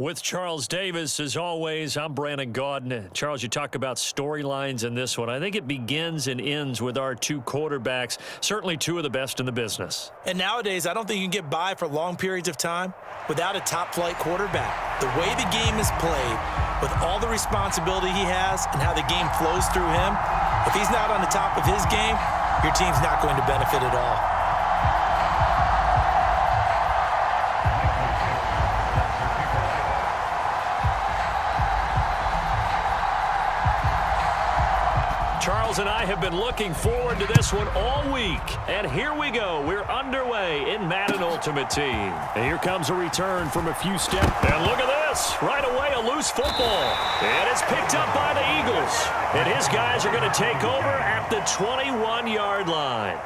With Charles Davis, as always, I'm Brandon Gaudin. Charles, you talk about storylines in this one. I think it begins and ends with our two quarterbacks, certainly two of the best in the business. And nowadays, I don't think you can get by for long periods of time without a top-flight quarterback. The way the game is played, with all the responsibility he has and how the game flows through him, if he's not on the top of his game, your team's not going to benefit at all. Charles and I have been looking forward to this one all week. And here we go. We're underway in Madden Ultimate Team. And here comes a return from a few steps. And look at this. Right away, a loose football. And it's picked up by the Eagles. And his guys are going to take over at the 21-yard line.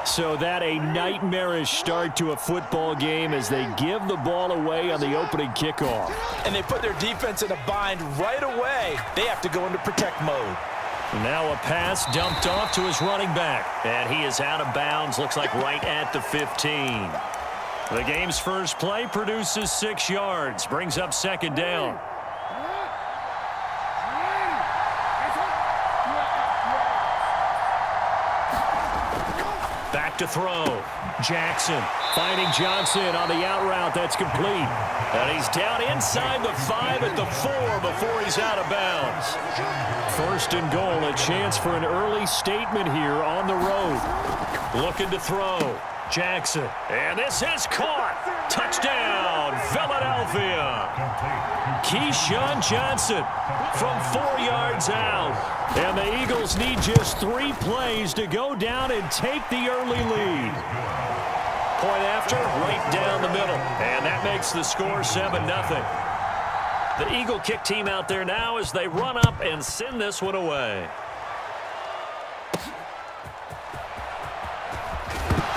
So that a nightmarish start to a football game as they give the ball away on the opening kickoff. And they put their defense in a bind right away. They have to go into protect mode. Now a pass dumped off to his running back. And he is out of bounds, looks like right at the 15. The game's first play produces 6 yards, brings up second down. Back to throw. Jackson finding Johnson on the out route. That's complete. And he's down inside the 5 at the 4 before he's out of bounds. First and goal, a chance for an early statement here on the road. Looking to throw. Jackson. And this is caught. Touchdown, Philadelphia. Keyshawn Johnson from 4 yards out. And the Eagles need just 3 plays to go down and take the early lead. Point after, right down the middle. And that makes the score 7-0. The Eagle kick team out there now as they run up and send this one away.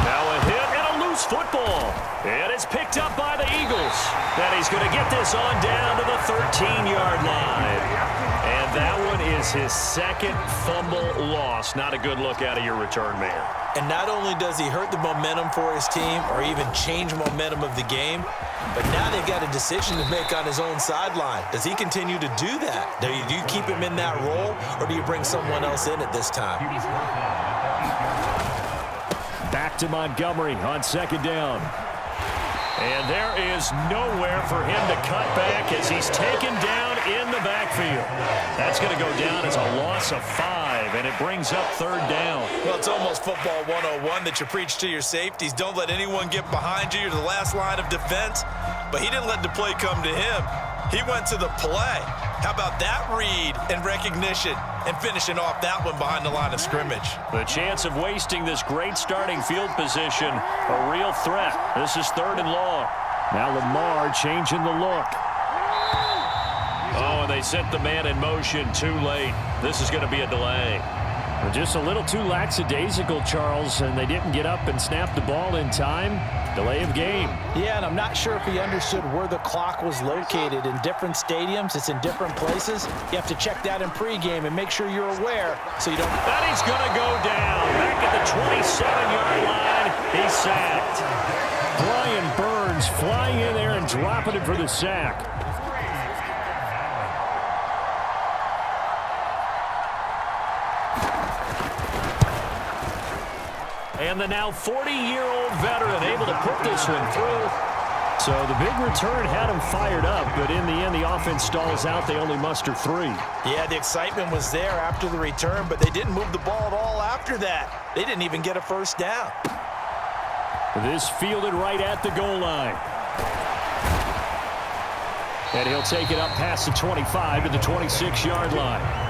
Now a hit and a loose football. And it's picked up by the Eagles. And he's going to get this on down to the 13-yard line. And that one is his second fumble loss. Not a good look out of your return man. And not only does he hurt the momentum for his team or even change momentum of the game, but now they've got a decision to make on his own sideline. Does he continue to do that? Do you keep him in that role, or do you bring someone else in at this time? Back to Montgomery on second down. And there is nowhere for him to cut back as he's taken down in the backfield. That's going to go down as a loss of 5, and it brings up third down. Well, it's almost football 101 that you preach to your safeties. Don't let anyone get behind you. You're the last line of defense. But he didn't let the play come to him. He went to the play. How about that read and recognition and finishing off that one behind the line of scrimmage? The chance of wasting this great starting field position, a real threat. This is third and long. Now Lamar changing the look. Oh, and they set the man in motion too late. This is going to be a delay. Just a little too lackadaisical, Charles, and they didn't get up and snap the ball in time. Delay of game. Yeah, and I'm not sure if he understood where the clock was located. In different stadiums, it's in different places. You have to check that in pregame and make sure you're aware so you don't... And he's going to go down. Back at the 27-yard line. He's sacked. Brian Burns flying in there and dropping it for the sack. And the now 40-year-old veteran able to put this one through. So the big return had him fired up, but in the end, the offense stalls out. They only muster 3. Yeah, the excitement was there after the return, but they didn't move the ball at all after that. They didn't even get a first down. This fielded right at the goal line. And he'll take it up past the 25 to the 26-yard line.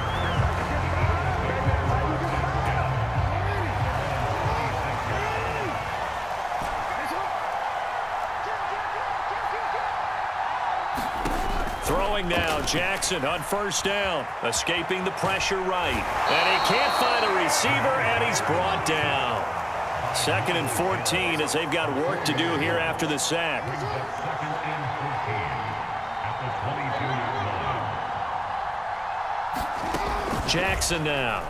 Throwing now, Jackson on first down, escaping the pressure right. And he can't find a receiver, and he's brought down. Second and 14 as they've got work to do here after the sack. Jackson now.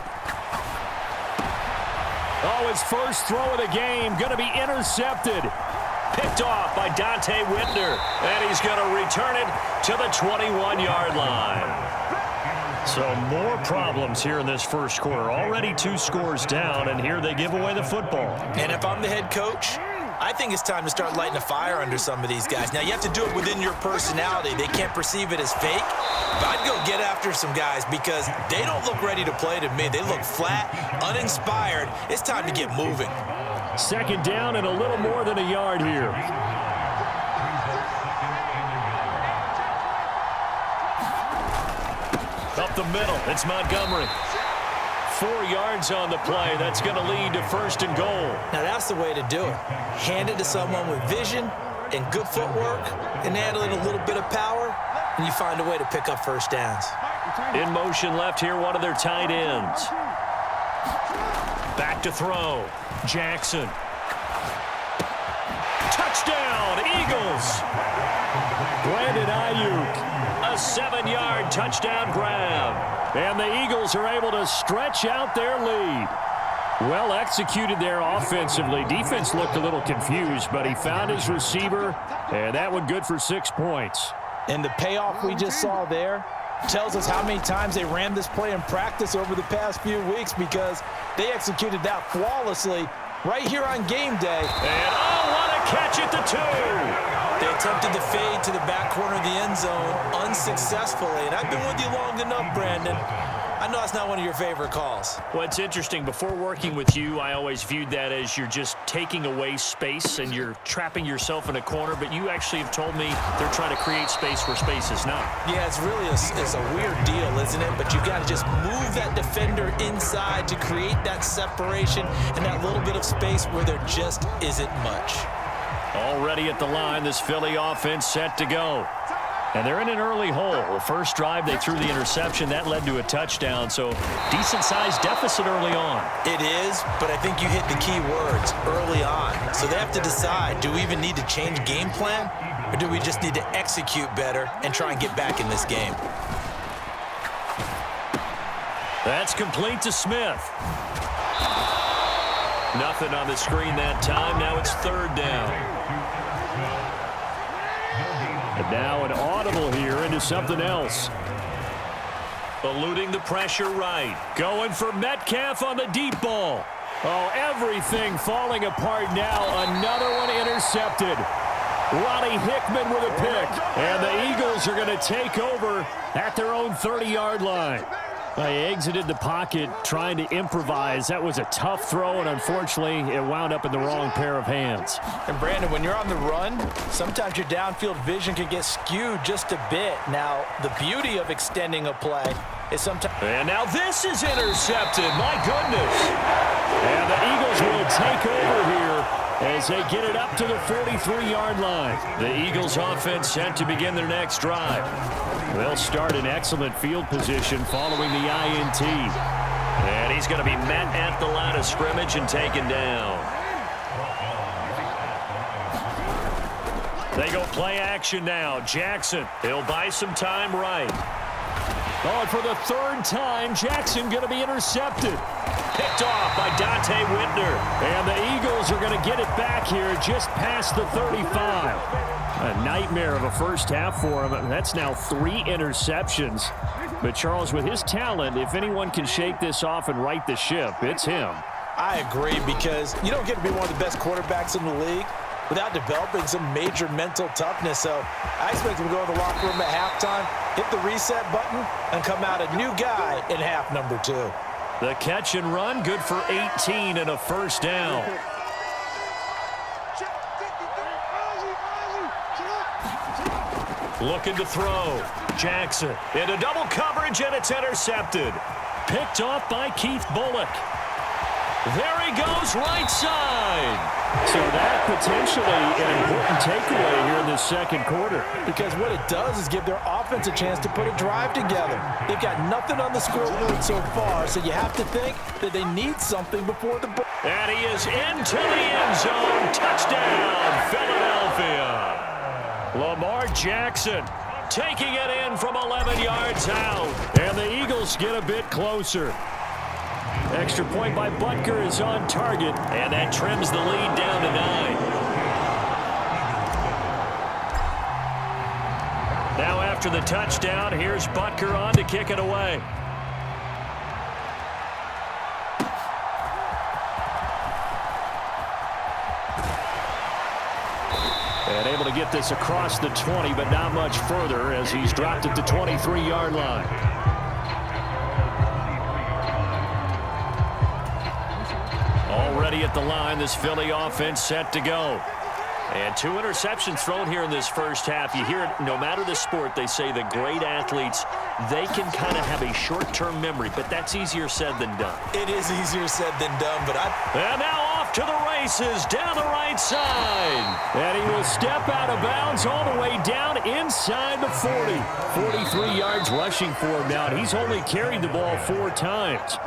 Oh, his first throw of the game going to be intercepted. Picked off by Dante Whitner. And he's going to return it to the 21-yard line. So more problems here in this first quarter. Already 2 scores down, and here they give away the football. And if I'm the head coach, I think it's time to start lighting a fire under some of these guys. Now, you have to do it within your personality. They can't perceive it as fake. But I'd go get after some guys because they don't look ready to play to me. They look flat, uninspired. It's time to get moving. Second down and a little more than a yard here. Up the middle, it's Montgomery. 4 yards on the play. That's going to lead to 1st and goal. Now, that's the way to do it. Hand it to someone with vision and good footwork and add in a little bit of power, and you find a way to pick up first downs. In motion left here, one of their tight ends. Back to throw. Jackson. Touchdown, Eagles. Brandon Ayuk. A 7-yard touchdown grab. And the Eagles are able to stretch out their lead. Well executed there offensively. Defense looked a little confused, but he found his receiver, and that one good for 6 points. And the payoff we just saw there tells us how many times they ran this play in practice over the past few weeks, because they executed that flawlessly right here on game day. And what a catch at the 2. They attempted the fade to the back corner of the end zone unsuccessfully. And I've been with you long enough, Brandon. I know it's not one of your favorite calls. Well, it's interesting. Before working with you, I always viewed that as you're just taking away space and you're trapping yourself in a corner. But you actually have told me they're trying to create space where space is not. Yeah, it's really a weird deal, isn't it? But you've got to just move that defender inside to create that separation and that little bit of space where there just isn't much. Already at the line, this Philly offense set to go. And they're in an early hole. The first drive, they threw the interception. That led to a touchdown, so decent-sized deficit early on. It is, but I think you hit the key words, early on. So they have to decide, do we even need to change game plan, or do we just need to execute better and try and get back in this game? That's complete to Smith. Nothing on the screen that time. Now it's 3rd down. And now an audible here into something else. Eluding the pressure right. Going for Metcalf on the deep ball. Oh, everything falling apart now. Another one intercepted. Ronnie Hickman with a pick. And the Eagles are going to take over at their own 30-yard line. They exited the pocket trying to improvise. That was a tough throw, and unfortunately, it wound up in the wrong pair of hands. And, Brandon, when you're on the run, sometimes your downfield vision can get skewed just a bit. Now, the beauty of extending a play is sometimes... And now this is intercepted. My goodness. And the Eagles will take over here as they get it up to the 43-yard line. The Eagles offense set to begin their next drive. They'll start in excellent field position following the INT. And he's going to be met at the line of scrimmage and taken down. They go play action now. Jackson, he'll buy some time right. Oh, and for the 3rd time, Jackson going to be intercepted. Picked off by Dante Whitner. And the Eagles are going to get it back here just past the 35. A nightmare of a first half for him. That's now 3 interceptions. But, Charles, with his talent, if anyone can shake this off and right the ship, it's him. I agree, because you don't get to be one of the best quarterbacks in the league without developing some major mental toughness. So I expect him to go in the locker room at halftime, hit the reset button, and come out a new guy in half number 2. The catch and run, good for 18 and a first down. Looking to throw. Jackson into double coverage, and it's intercepted. Picked off by Keith Bullock. There he goes, right side. So that potentially an important takeaway here in this second quarter. Because what it does is give their offense a chance to put a drive together. They've got nothing on the scoreboard so far, so you have to think that they need something before the break. And he is into the end zone. Touchdown, Philadelphia. Lamar Jackson taking it in from 11 yards out. And the Eagles get a bit closer. Extra point by Butker is on target, and that trims the lead down to 9. after the touchdown. Here's Butker on to kick it away. And able to get this across the 20, but not much further as he's dropped it to 23-yard line. Already at the line, this Philly offense set to go. And 2 interceptions thrown here in this first half. You hear it, no matter the sport, they say the great athletes, they can kind of have a short-term memory, but that's easier said than done. It is easier said than done, but And now off to the races, down the right side. And he will step out of bounds all the way down inside the 40. 43 yards rushing for him now, and he's only carried the ball 4 times.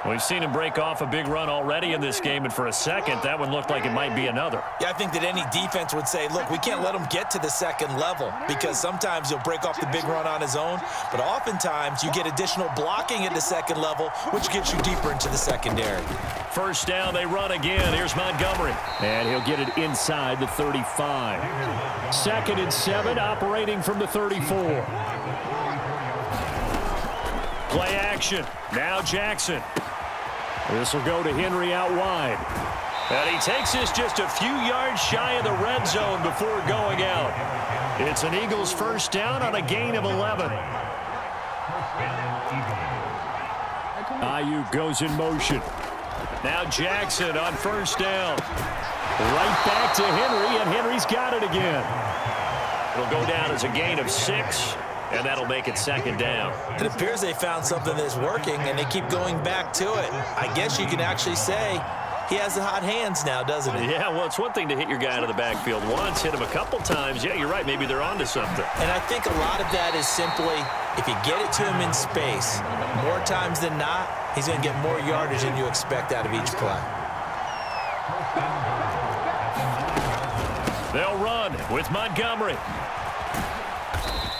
We've seen him break off a big run already in this game, and for a second, that one looked like it might be another. Yeah, I think that any defense would say, look, we can't let him get to the second level because sometimes he'll break off the big run on his own, but oftentimes you get additional blocking at the second level, which gets you deeper into the secondary. First down, they run again. Here's Montgomery. And he'll get it inside the 35. 2nd and 7, operating from the 34. Play action. Now Jackson. This will go to Henry out wide. And he takes this just a few yards shy of the red zone before going out. It's an Eagles first down on a gain of 11. Ayuk goes in motion. Now Jackson on first down. Right back to Henry, and Henry's got it again. It'll go down as a gain of 6. And that'll make it 2nd down. It appears they found something that's working, and they keep going back to it. I guess you can actually say he has the hot hands now, doesn't he? Yeah, well, it's one thing to hit your guy out of the backfield once, hit him a couple times. Yeah, you're right. Maybe they're onto something. And I think a lot of that is simply if you get it to him in space, more times than not, he's going to get more yardage than you expect out of each play. They'll run with Montgomery.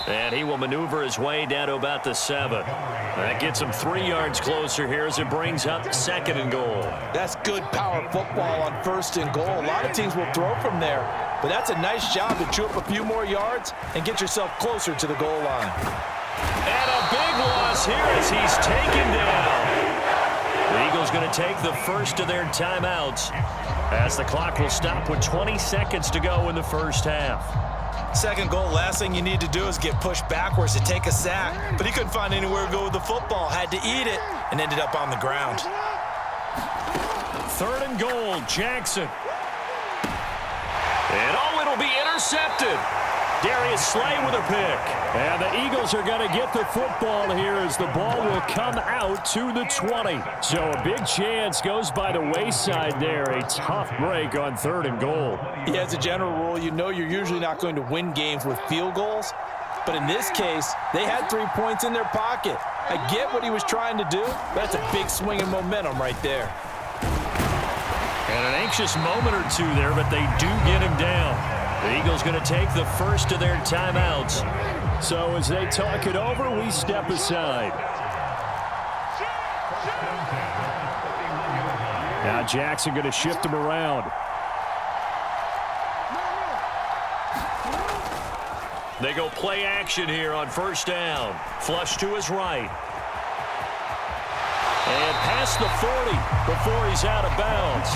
And he will maneuver his way down to about the 7. That gets him 3 yards closer here as it brings up 2nd and goal. That's good power football on 1st and goal. A lot of teams will throw from there, but that's a nice job to chew up a few more yards and get yourself closer to the goal line. And a big loss here as he's taken down. The Eagles going to take the first of their timeouts as the clock will stop with 20 seconds to go in the first half. 2nd goal, last thing you need to do is get pushed backwards to take a sack. But he couldn't find anywhere to go with the football. Had to eat it and ended up on the ground. 3rd and goal, Jackson. And it'll be intercepted. Darius Slay with a pick. And the Eagles are going to get the football here as the ball will come out to the 20. So a big chance goes by the wayside there. A tough break on 3rd and goal. Yeah, as a general rule, you know you're usually not going to win games with field goals. But in this case, they had 3 points in their pocket. I get what he was trying to do, but that's a big swing of momentum right there. And an anxious moment or two there, but they do get him down. The Eagles going to take the first of their timeouts. So as they talk it over, we step aside. Now Jackson going to shift him around. They go play action here on first down. Flush to his right. And past the 40 before he's out of bounds.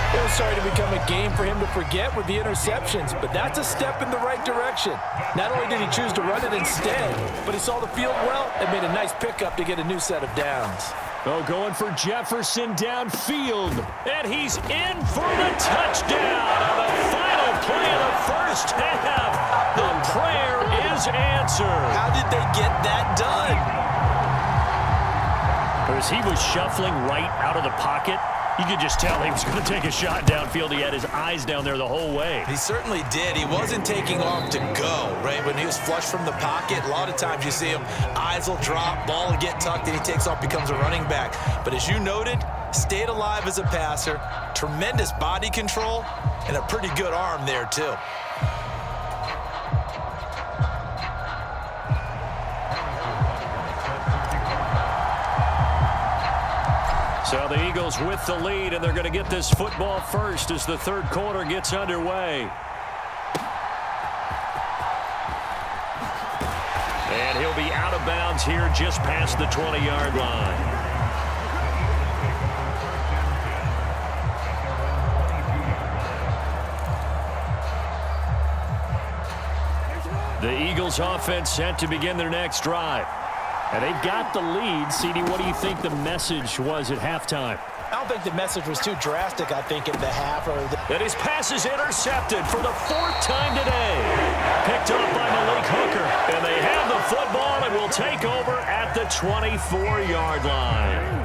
It was starting to become a game for him to forget with the interceptions, but that's a step in the right direction. Not only did he choose to run it instead, but he saw the field well and made a nice pickup to get a new set of downs. Oh, going for Jefferson downfield. And he's in for the touchdown on the final play of the first half. The prayer is answered. How did they get that done? As he was shuffling right out of the pocket, you could just tell he was going to take a shot downfield. He had his eyes down there the whole way. He certainly did. He wasn't taking off to go, right? When he was flush from the pocket, a lot of times you see him, eyes will drop, ball will get tucked, and he takes off, becomes a running back. But as you noted, stayed alive as a passer, tremendous body control, and a pretty good arm there, too. So the Eagles with the lead, and they're going to get this football first as the third quarter gets underway. And he'll be out of bounds here just past the 20-yard line. The Eagles offense set to begin their next drive. And they've got the lead. CD, what do you think the message was at halftime? I don't think the message was too drastic, I think, at the half. And his pass is intercepted for the 4th time today. Picked up by Malik Hooker. And they have the football and will take over at the 24-yard line.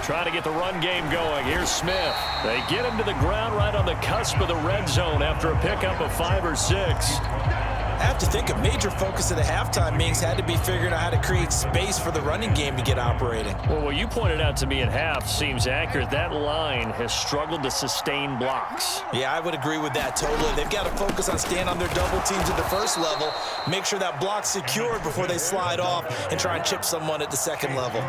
Trying to get the run game going. Here's Smith. They get him to the ground right on the cusp of the red zone after a pickup of 5 or 6. I have to think a major focus of the halftime meetings had to be figuring out how to create space for the running game to get operating. Well, what you pointed out to me at half seems accurate. That line has struggled to sustain blocks. Yeah, I would agree with that totally. They've got to focus on staying on their double teams at the first level, make sure that block's secured before they slide off and try and chip someone at the second level.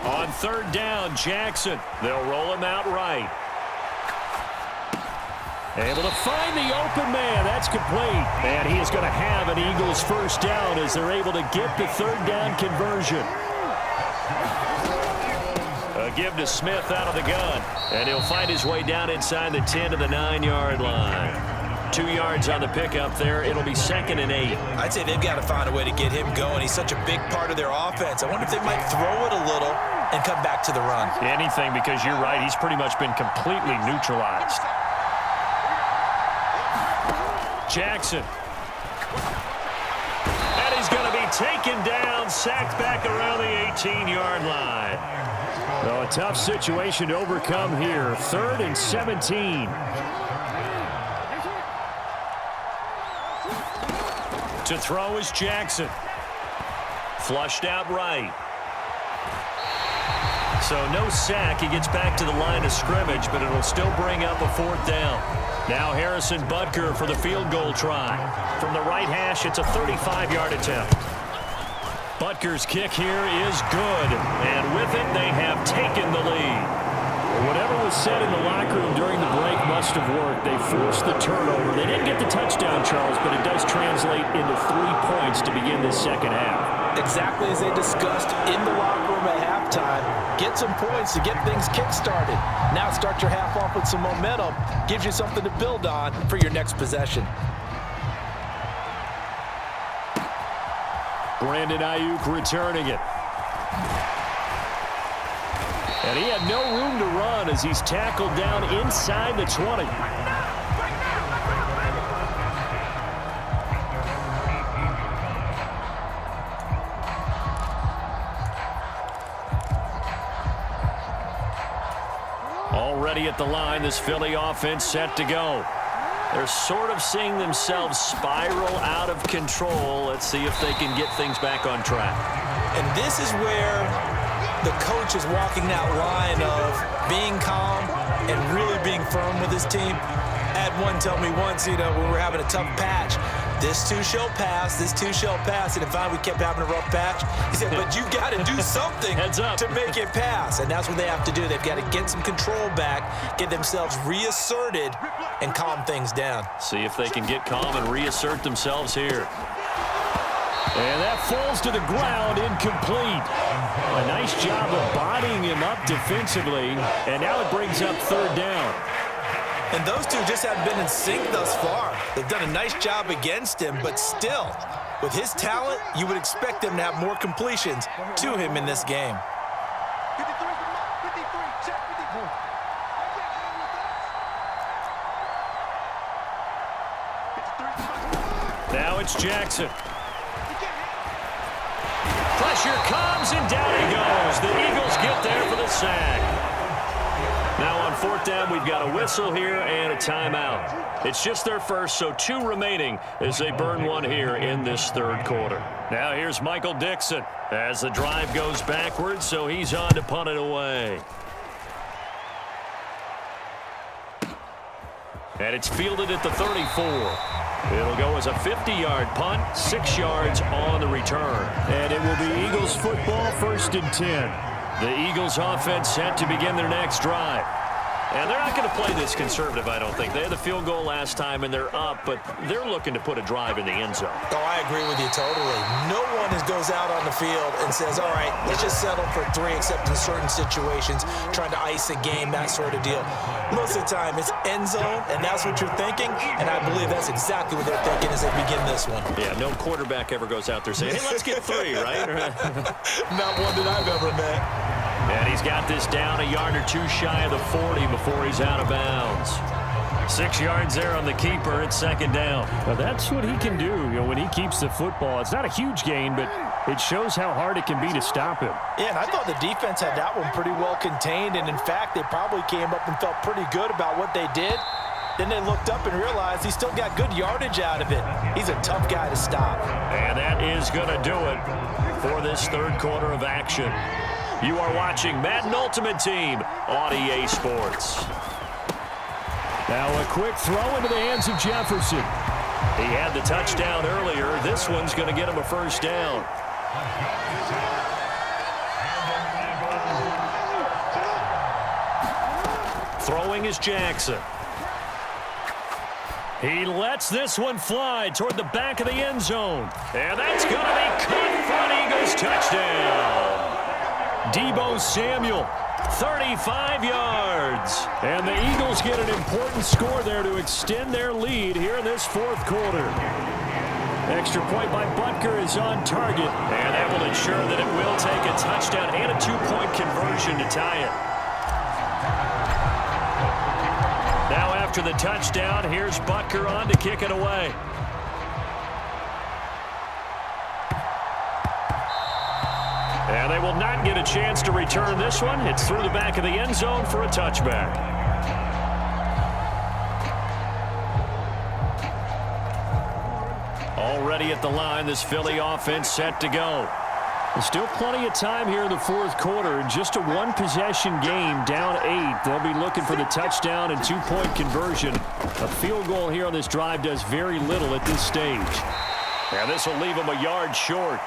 On 3rd down, Jackson. They'll roll him out right. Able to find the open man. That's complete. And he is going to have an Eagles first down as they're able to get the 3rd down conversion. A give to Smith out of the gun. And he'll find his way down inside the 10 to the 9-yard line. 2 yards on the pickup there. It'll be 2nd and 8. I'd say they've got to find a way to get him going. He's such a big part of their offense. I wonder if they might throw it a little and come back to the run. Anything, because you're right. He's pretty much been completely neutralized. Jackson. And he's going to be taken down, sacked back around the 18-yard line. Well, a tough situation to overcome here. 3rd and 17. To throw is Jackson. Flushed out right. So no sack. He gets back to the line of scrimmage, but it'll still bring up a 4th down. Now Harrison Butker for the field goal try. From the right hash, it's a 35-yard attempt. Butker's kick here is good. And with it, they have taken the lead. Whatever was said in the locker room during the break must have worked. They forced the turnover. They didn't get the touchdown, Charles, but it does translate into 3 points to begin this second half. Exactly as they discussed in the locker room at halftime. Get some points to get things kick-started. Now start your half off with some momentum. Gives you something to build on for your next possession. Brandon Ayuk returning it. And he had no room to run as he's tackled down inside the 20. Already at the line, this Philly offense set to go. They're sort of seeing themselves spiral out of control. Let's see if they can get things back on track. And this is where the coach is walking that line of being calm and really being firm with his team. I had one tell me once, when we were having a tough patch, this too shall pass, this too shall pass. And if we kept having a rough patch, he said, but you got to do something to make it pass. And that's what they have to do. They've got to get some control back, get themselves reasserted, and calm things down. See if they can get calm and reassert themselves here. And that falls to the ground, incomplete. A nice job of bodying him up defensively, and now it brings up 3rd down. And those two just haven't been in sync thus far. They've done a nice job against him, but still, with his talent, you would expect them to have more completions to him in this game. Now it's Jackson. Pressure comes, and down he goes. The Eagles get there for the sack. Now on 4th down, we've got a whistle here and a timeout. It's just their first, so 2 remaining as they burn one here in this 3rd quarter. Now here's Michael Dixon as the drive goes backwards, so he's on to punt it away. And it's fielded at the 34. It'll go as a 50-yard punt, 6 yards on the return. And it will be Eagles football, 1st and 10. The Eagles offense set to begin their next drive. And they're not going to play this conservative, I don't think. They had the field goal last time, and they're up, but they're looking to put a drive in the end zone. Oh, I agree with you totally. No one goes out on the field and says, all right, let's just settle for 3, except in certain situations, trying to ice a game, that sort of deal. Most of the time, it's end zone, and that's what you're thinking, and I believe that's exactly what they're thinking as they begin this one. Yeah, no quarterback ever goes out there saying, hey, let's get 3, right? Not one that I've ever met. And he's got this down a yard or 2 shy of the 40 before he's out of bounds. 6 yards there on the keeper. It's 2nd down. Now that's what he can do, when he keeps the football. It's not a huge gain, but it shows how hard it can be to stop him. Yeah, and I thought the defense had that one pretty well contained, and in fact, they probably came up and felt pretty good about what they did. Then they looked up and realized he still got good yardage out of it. He's a tough guy to stop. And that is going to do it for this 3rd quarter of action. You are watching Madden Ultimate Team on EA Sports. Now a quick throw into the hands of Jefferson. He had the touchdown earlier. This one's going to get him a 1st down. Throwing is Jackson. He lets this one fly toward the back of the end zone. And that's going to be caught for an Eagles touchdown. Deebo Samuel, 35 yards. And the Eagles get an important score there to extend their lead here in this 4th quarter. Extra point by Butker is on target. And that will ensure that it will take a touchdown and a 2-point conversion to tie it. Now after the touchdown, here's Butker on to kick it away. And they will not get a chance to return this one. It's through the back of the end zone for a touchback. Already at the line, this Philly offense set to go. There's still plenty of time here in the 4th quarter. Just a 1-possession game, down 8. They'll be looking for the touchdown and 2-point conversion. A field goal here on this drive does very little at this stage. And this will leave him a yard short.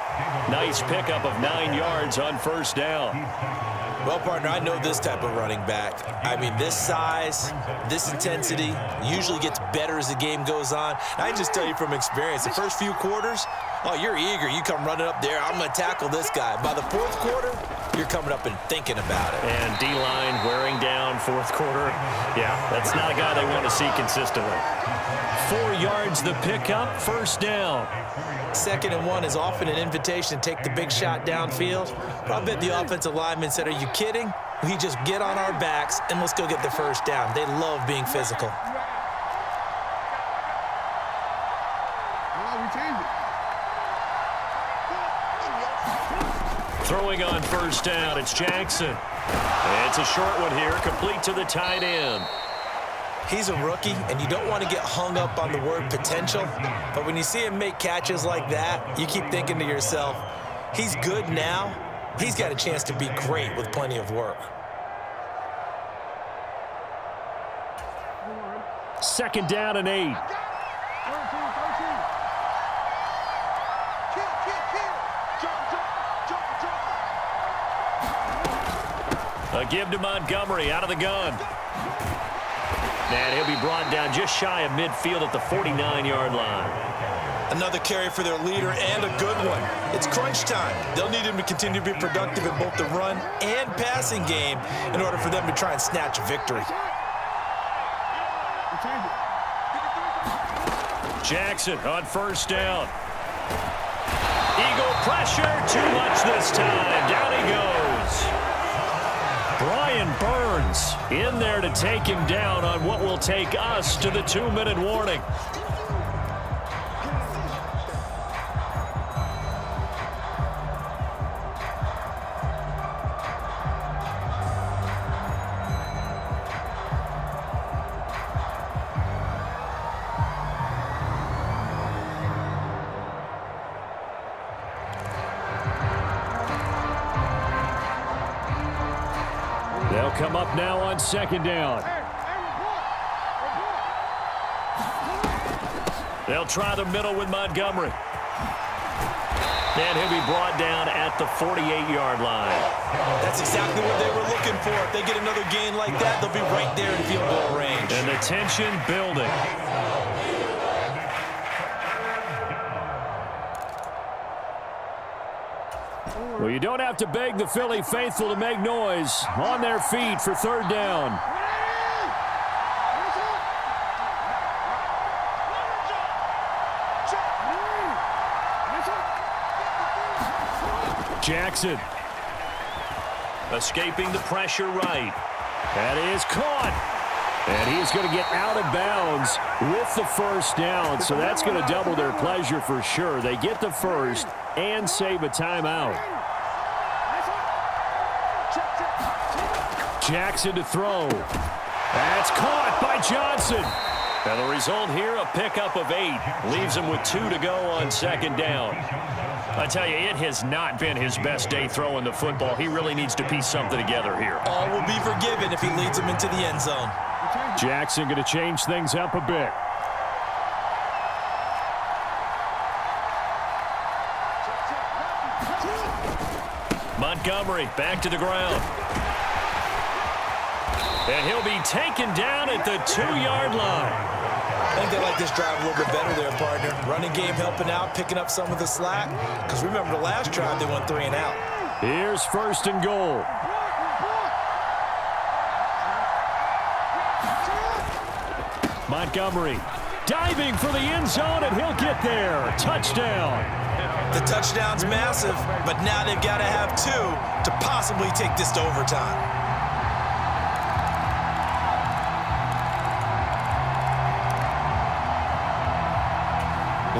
Nice pickup of 9 yards on 1st down. Well, partner, I know this type of running back. I mean, this size, this intensity usually gets better as the game goes on. I just tell you from experience, the first few quarters, oh, you're eager. You come running up there. I'm going to tackle this guy. By the 4th quarter, you're coming up and thinking about it. And D-line wearing down 4th quarter. Yeah, that's not a guy they want to see consistently. 4 yards the pickup, 1st down. 2nd and 1 is often an invitation to take the big shot downfield. But I bet the offensive lineman said, are you kidding? We just get on our backs and let's go get the 1st down. They love being physical. Throwing on 1st down, it's Jackson. It's a short one here, complete to the tight end. He's a rookie, and you don't want to get hung up on the word potential. But when you see him make catches like that, you keep thinking to yourself, he's good now. He's got a chance to be great with plenty of work. 2nd down and 8. A give to Montgomery out of the gun. And he'll be brought down just shy of midfield at the 49-yard line. Another carry for their leader and a good one. It's crunch time. They'll need him to continue to be productive in both the run and passing game in order for them to try and snatch a victory. Jackson on 1st down. Eagle pressure, too much this time. Down he goes. Brian Burns in there to take him down on what will take us to the 2-minute warning. They'll come up now on 2nd down. They'll try the middle with Montgomery. And he'll be brought down at the 48-yard line. That's exactly what they were looking for. If they get another gain like that, they'll be right there in field goal range. And the tension building. Well, you don't have to beg the Philly faithful to make noise. On their feet for third down. Jackson. Escaping the pressure right. That is caught. And he's going to get out of bounds with the first down. So that's going to double their pleasure for sure. They get the first and save a timeout. Jackson to throw. That's caught by Johnson. And the result here, a pickup of 8. Leaves him with 2 to go on second down. I tell you, it has not been his best day throwing the football. He really needs to piece something together here. All will be forgiven if he leads him into the end zone. Jackson going to change things up a bit. Montgomery back to the ground. And he'll be taken down at the 2-yard line. I think they like this drive a little bit better there, partner. Running game helping out, picking up some of the slack. Because remember, the last drive, they went 3 and out. Here's first and goal. Montgomery diving for the end zone, and he'll get there. Touchdown. The touchdown's massive, but now they've got to have 2 to possibly take this to overtime.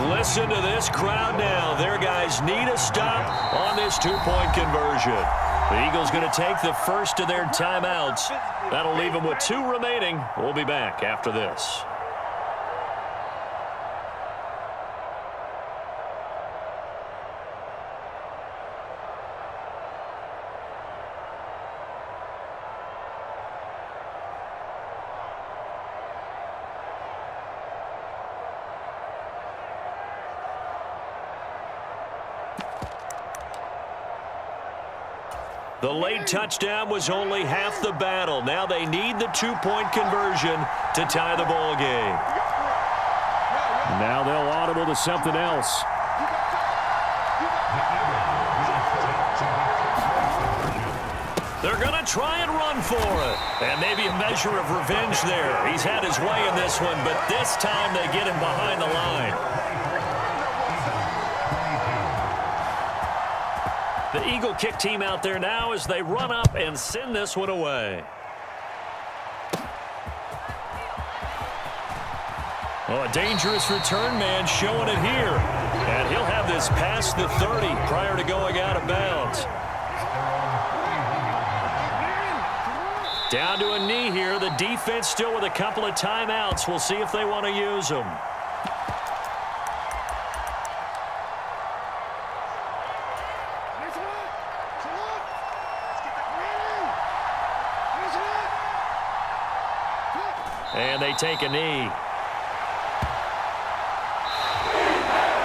Listen to this crowd now. Their guys need a stop on this 2-point conversion. The Eagles going to take the first of their timeouts. That'll leave them with 2 remaining. We'll be back after this. The late touchdown was only half the battle. Now they need the 2-point conversion to tie the ball game. Now they'll audible to something else. They're going to try and run for it. And maybe a measure of revenge there. He's had his way in this one, but this time they get him behind the line. The Eagle kick team out there now as they run up and send this one away. Oh, a dangerous return man showing it here. And he'll have this past the 30 prior to going out of bounds. Down to a knee here. The defense still with a couple of timeouts. We'll see if they want to use them. And they take a knee.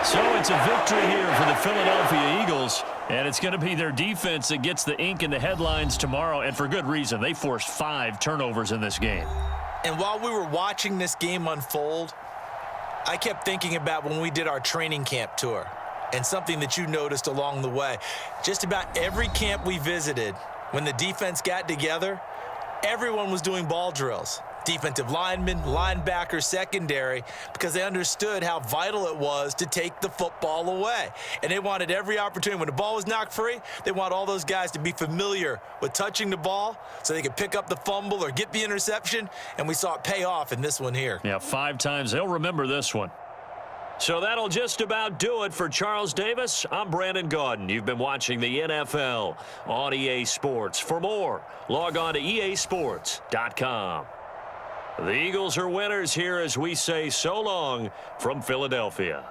So it's a victory here for the Philadelphia Eagles. And it's going to be their defense that gets the ink in the headlines tomorrow. And for good reason. They forced 5 turnovers in this game. And while we were watching this game unfold, I kept thinking about when we did our training camp tour. And something that you noticed along the way. Just about every camp we visited, when the defense got together, everyone was doing ball drills. Defensive linemen, linebackers, secondary, because they understood how vital it was to take the football away. And they wanted every opportunity. When the ball was knocked free, they want all those guys to be familiar with touching the ball so they could pick up the fumble or get the interception. And we saw it pay off in this one here. Yeah, 5 times. They'll remember this one. So that'll just about do it for Charles Davis. I'm Brandon Gaudin. You've been watching the NFL on EA Sports. For more, log on to easports.com. The Eagles are winners here as we say so long from Philadelphia.